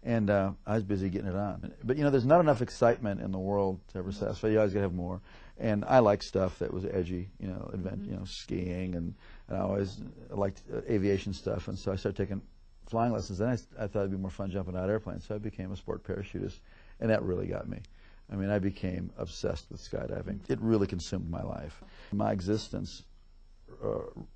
And I was busy getting it on. But, you know, there's not enough excitement in the world to ever satisfy. You always got to have more. And I like stuff that was edgy, you know, you know, skiing, and I always liked aviation stuff. And so I started taking flying lessons. Then I thought it'd be more fun jumping out of airplanes. So I became a sport parachutist, and that really got me. I mean, I became obsessed with skydiving. It really consumed my life. My existence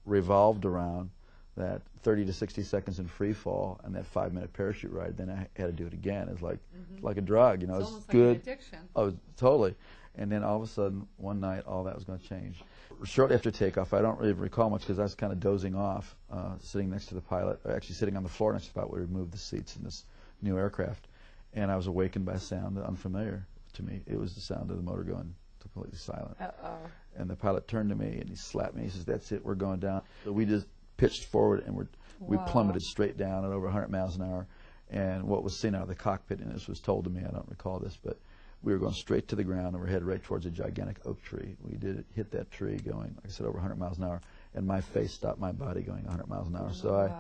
revolved around that 30 to 60 seconds in free fall and that 5-minute parachute ride. Then I had to do it again. It's like a drug, you know. It's it's almost good. like an addiction. Oh, totally. And then all of a sudden, one night, all that was going to change. Shortly after takeoff, I don't really recall much because I was kind of dozing off, sitting next to the pilot, or actually sitting on the floor next to the pilot where we moved the seats in this new aircraft. And I was awakened by a sound unfamiliar to me. It was the sound of the motor going completely silent. Uh-oh. And the pilot turned to me and he slapped me. He says, "That's it, we're going down." So we just pitched forward and we plummeted straight down at over 100 miles an hour. And what was seen out of the cockpit, and this was told to me, I don't recall this, but we were going straight to the ground and we're headed right towards a gigantic oak tree. We did hit that tree going, like I said, over 100 miles an hour, and my face stopped my body going 100 miles an hour. So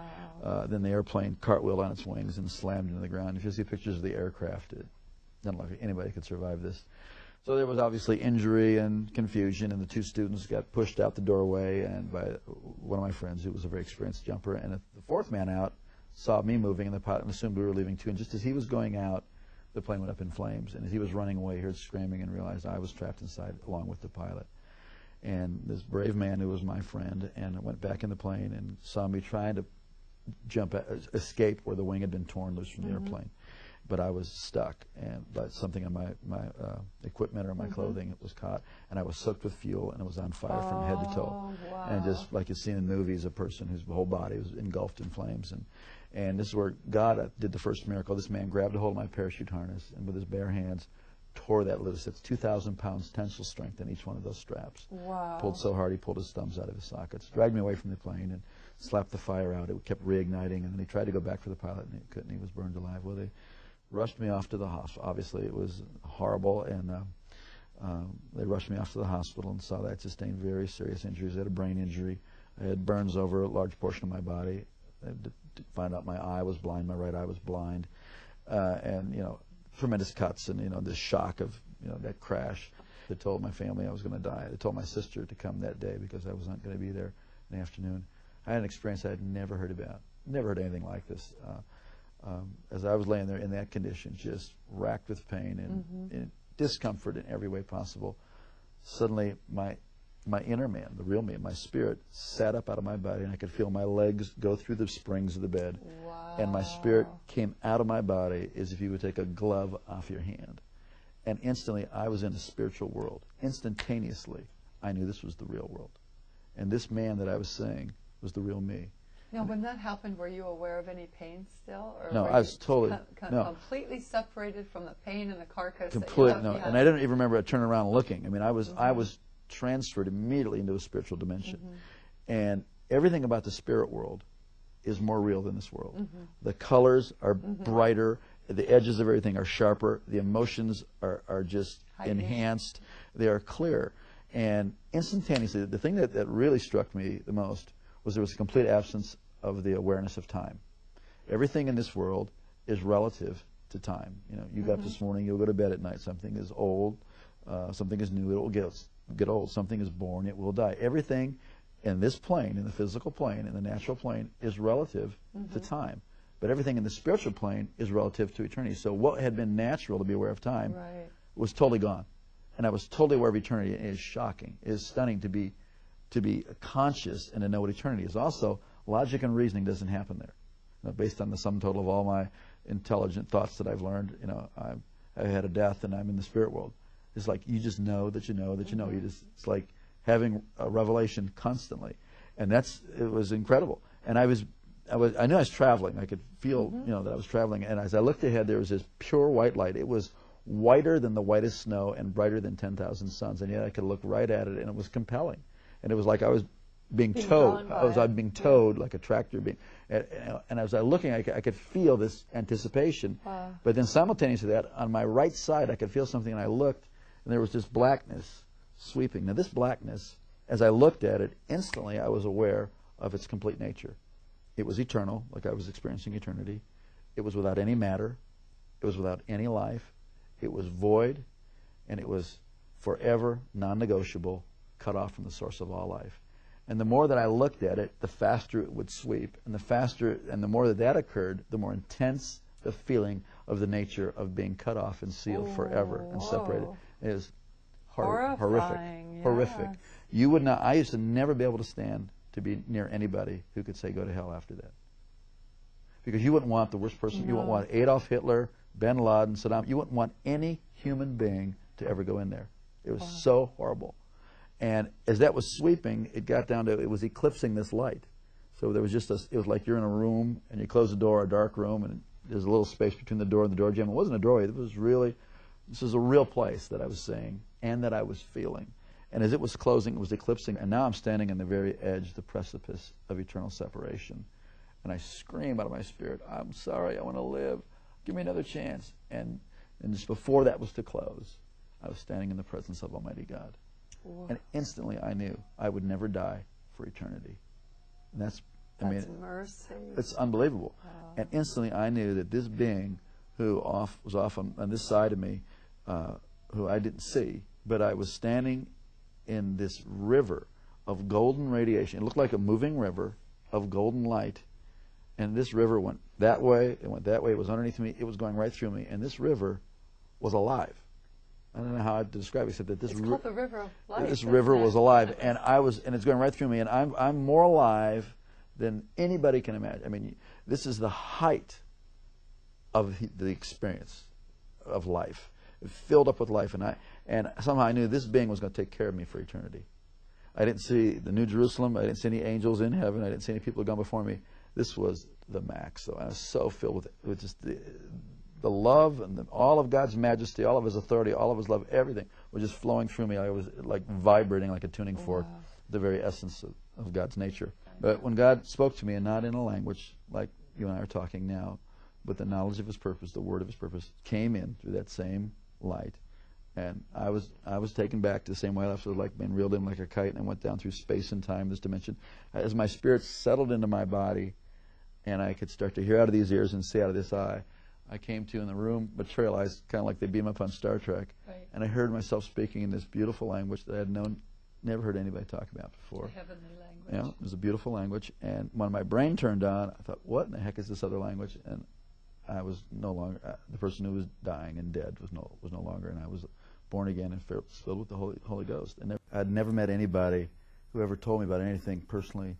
then the airplane cartwheeled on its wings and slammed into the ground. If you see pictures of the aircraft, it doesn't look like anybody could survive this. So there was obviously injury and confusion, and the two students got pushed out the doorway and by one of my friends who was a very experienced jumper. And the fourth man out saw me moving, and the pilot assumed we were leaving too. And just as he was going out, the plane went up in flames. And as he was running away, he heard screaming and realized I was trapped inside along with the pilot. And this brave man who was my friend and went back in the plane and saw me trying to escape where the wing had been torn loose from the airplane. But I was stuck, and but something on my equipment or my clothing was caught, and I was soaked with fuel, and it was on fire from head to toe. Wow. And just like you see in movies, a person whose whole body was engulfed in flames. And this is where God did the first miracle. This man grabbed a hold of my parachute harness and with his bare hands tore that loose. It's 2,000 pounds tensile strength in each one of those straps. Wow. Pulled so hard he pulled his thumbs out of his sockets. Dragged me away from the plane and slapped the fire out. It kept reigniting, and then he tried to go back for the pilot, and he couldn't. He was burned alive. Well, they rushed me off to the hospital. Obviously, it was horrible, and they rushed me off to the hospital and saw that I sustained very serious injuries. I had a brain injury. I had burns over a large portion of my body. I had to find out my eye was blind, my right eye was blind, and, you know, tremendous cuts, and, you know, this shock of, you know, that crash. They told my family I was going to die. They told my sister to come that day because I was not going to be there in the afternoon. I had an experience I had never heard about, never heard anything like this. As I was laying there in that condition, just racked with pain and discomfort in every way possible, suddenly my inner man, the real me, my spirit, sat up out of my body, and I could feel my legs go through the springs of the bed. Wow. And my spirit came out of my body as if you would take a glove off your hand. And instantly, I was in a spiritual world. Instantaneously, I knew this was the real world. And this man that I was seeing was the real me. Now, when that happened, were you aware of any pain still? Or No, I was totally completely separated from the pain and the carcass. Completely, no. And I didn't even remember turning around and looking. I mean, I was transferred immediately into a spiritual dimension. And everything about the spirit world is more real than this world. The colors are brighter. The edges of everything are sharper. The emotions are just enhanced. They are clear. And instantaneously, the thing that really struck me the most was there was a complete absence of the awareness of time. Everything in this world is relative to time. You know, you got up this morning, you'll go to bed at night. Something is old, something is new, it will get old. Something is born, it will die. Everything in this plane, in the physical plane, in the natural plane, is relative to time. But everything in the spiritual plane is relative to eternity. So what had been natural to be aware of time was totally gone. And I was totally aware of eternity. It is shocking. It is stunning to be conscious and to know what eternity is. Also, logic and reasoning doesn't happen there. You know, based on the sum total of all my intelligent thoughts that I've learned, you know, I've had a death and I'm in the spirit world. It's like you just know that you know that you know. It's like having a revelation constantly, and it was incredible. And I knew I was traveling. I could feel, you know, that I was traveling. And as I looked ahead, there was this pure white light. It was whiter than the whitest snow and brighter than 10,000 suns. And yet I could look right at it, and it was compelling. And it was like I was being towed. I was being towed like a tractor. And as I was looking, I could feel this anticipation. But then simultaneously to that, on my right side, I could feel something, and I looked, and there was this blackness sweeping. Now this blackness, as I looked at it, instantly I was aware of its complete nature. It was eternal, like I was experiencing eternity. It was without any matter. It was without any life. It was void, and it was forever, non-negotiable, cut off from the source of all life. And the more that I looked at it, the faster it would sweep. And the faster, and the more that occurred, the more intense the feeling of the nature of being cut off and sealed forever and separated. It is horrific. Yes. Horrific. You would not, I used to never be able to stand to be near anybody who could say go to hell after that. Because you wouldn't want the worst person. No. You wouldn't want Adolf Hitler, bin Laden, Saddam. You wouldn't want any human being to ever go in there. It was so horrible. And as that was sweeping, it got down to, it was eclipsing this light. So there was just a, it was like you're in a room and you close the door, a dark room, and there's a little space between the door and the door jamb. It wasn't a doorway. It was really, this was a real place that I was seeing and that I was feeling. And as it was closing, it was eclipsing. And now I'm standing on the very edge, the precipice of eternal separation. And I scream out of my spirit, I'm sorry, I want to live. Give me another chance. And just before that was to close, I was standing in the presence of Almighty God. Whoa. And instantly I knew I would never die for eternity. And that's mercy. It's unbelievable. And instantly I knew that this being who was off on this side of me, who I didn't see, but I was standing in this river of golden radiation. It looked like a moving river of golden light. And this river went that way, it went that way, it was underneath me, it was going right through me. And this river was alive. I don't know how to describe it, except that this called the river of life. This river was alive, and and it's going right through me, and I'm more alive than anybody can imagine. I mean, this is the height of the experience of life. It filled up with life, and somehow I knew this being was going to take care of me for eternity. I didn't see the New Jerusalem. I didn't see any angels in heaven. I didn't see any people who had gone before me. This was the max. So I was so filled with just the love and all of God's majesty, all of His authority, all of His love, everything was just flowing through me. I was like vibrating like a tuning fork, the very essence of God's nature. But when God spoke to me, and not in a language like you and I are talking now, but the knowledge of His purpose, the word of His purpose, came in through that same light. And I was taken back to the same way I was like being reeled in like a kite, and I went down through space and time, this dimension. As my spirit settled into my body, and I could start to hear out of these ears and see out of this eye, I came to in the room, materialized, kind of like they beam up on Star Trek, and I heard myself speaking in this beautiful language that I had never heard anybody talk about before. The heavenly language. Yeah, it was a beautiful language, and when my brain turned on, I thought, what in the heck is this other language? And I was no longer, the person who was dying and dead was no longer, and I was born again and filled with the Holy Ghost. And I'd never met anybody who ever told me about anything personally,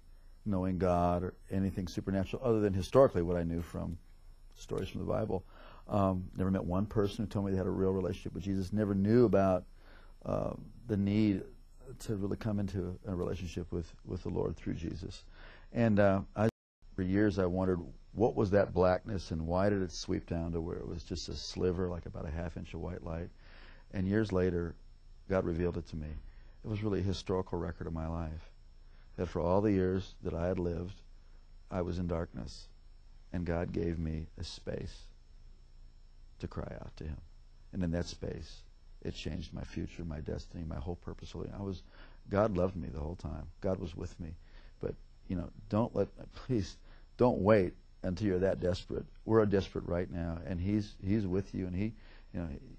knowing God or anything supernatural, other than historically what I knew from stories from the Bible. Never met one person who told me they had a real relationship with Jesus. Never knew about the need to really come into a relationship with the Lord through Jesus. And for years I wondered, what was that blackness, and why did it sweep down to where it was just a sliver, like about a half-inch of white light? And years later, God revealed it to me. It was really a historical record of my life, that for all the years that I had lived, I was in darkness, and God gave me a space to cry out to Him. And in that space, it changed my future, my destiny, my whole purpose. God loved me the whole time. God was with me. But, please don't wait until you're that desperate. We're desperate right now, and He's with you, and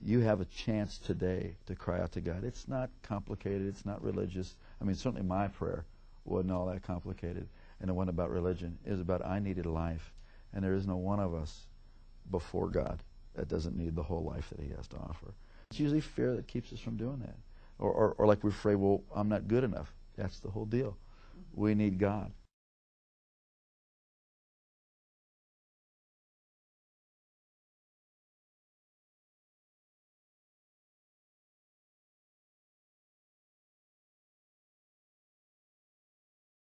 you have a chance today to cry out to God. It's not complicated. It's not religious. I mean, certainly my prayer wasn't all that complicated, and it wasn't about religion. It was about I needed life, and there is no one of us before God that doesn't need the whole life that He has to offer. It's usually fear that keeps us from doing that, or like we're afraid, well, I'm not good enough. That's the whole deal. We need God.